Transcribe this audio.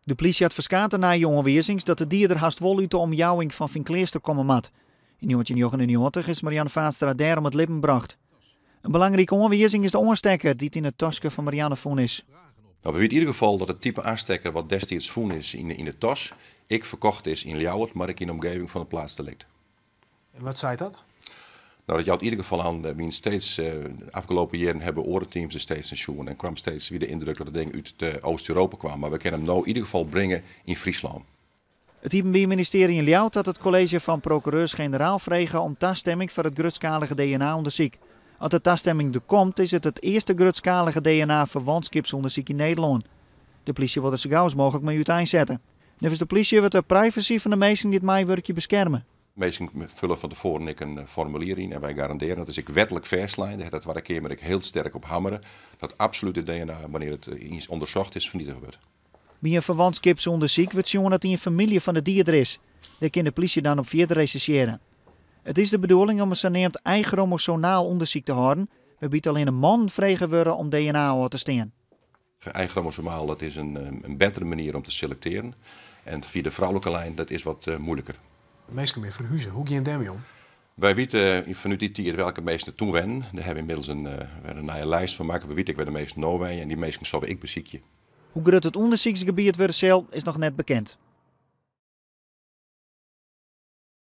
De politie had verskaten na jonge weersings dat de dier er haast wol uit de omjouwing van Vinkleerster komen mat. In 1999 is Marianne Vaatstra daar om het leven gebracht. Een belangrijke onweersing is de oorstekker die in het tasje van Marianne vonden is. Nou, we weten in ieder geval dat het type aanstekker wat destijds vonden is in de tas, ik verkocht is in Ljouwert, maar ik in de omgeving van de plaatsdelict. En wat zei dat? Nou, dat jouwt in ieder geval aan wie steeds afgelopen jaren hebben orenteams er steeds een schoen en kwam steeds weer de indruk dat het ding uit Oost-Europa kwam. Maar we kunnen hem nou in ieder geval brengen in Friesland. Het IBM-ministerie in Ljouwert had het college van procureurs-generaal vregen om taststemming voor het grootschalige DNA-onderzoek. Als de taststemming er komt, is het het eerste grootschalige DNA-verwantschapsonderzoek in Nederland. De politie wil er zo gauw als mogelijk mee uiteenzetten. Nevens de politie wordt de privacy van de mensen die het mijwerkje beschermen. Mensen vullen van tevoren een formulier in en wij garanderen, dat is ik wettelijk verslijden, dat waar ik maar ik heel sterk op hammeren, dat absolute DNA, wanneer het eens onderzocht is, vernietigd wordt. Bij een verwantschapsonderzoek wordt zien dat hij een familie van de dier is. Daar kan de politie dan op verder rechercheren. Het is de bedoeling om een zogenaamd eigen-chromosomaal onderzoek te houden, waarbij alleen een man vregen worden om DNA uit te staan. Eigen-chromosomaal, dat is een betere manier om te selecteren. En via de vrouwelijke lijn, dat is wat moeilijker. Meestal meer verhuizen. Hoe ga je daarmee om? Wij weten vanuit die tijd welke meesten toen wennen. Daar hebben we inmiddels een lijst van maken. We weten waar de meesten nou wennen en die meesten zullen ik beziekje. Hoe groot het onderzoeksgebied wordt zelf is nog net bekend.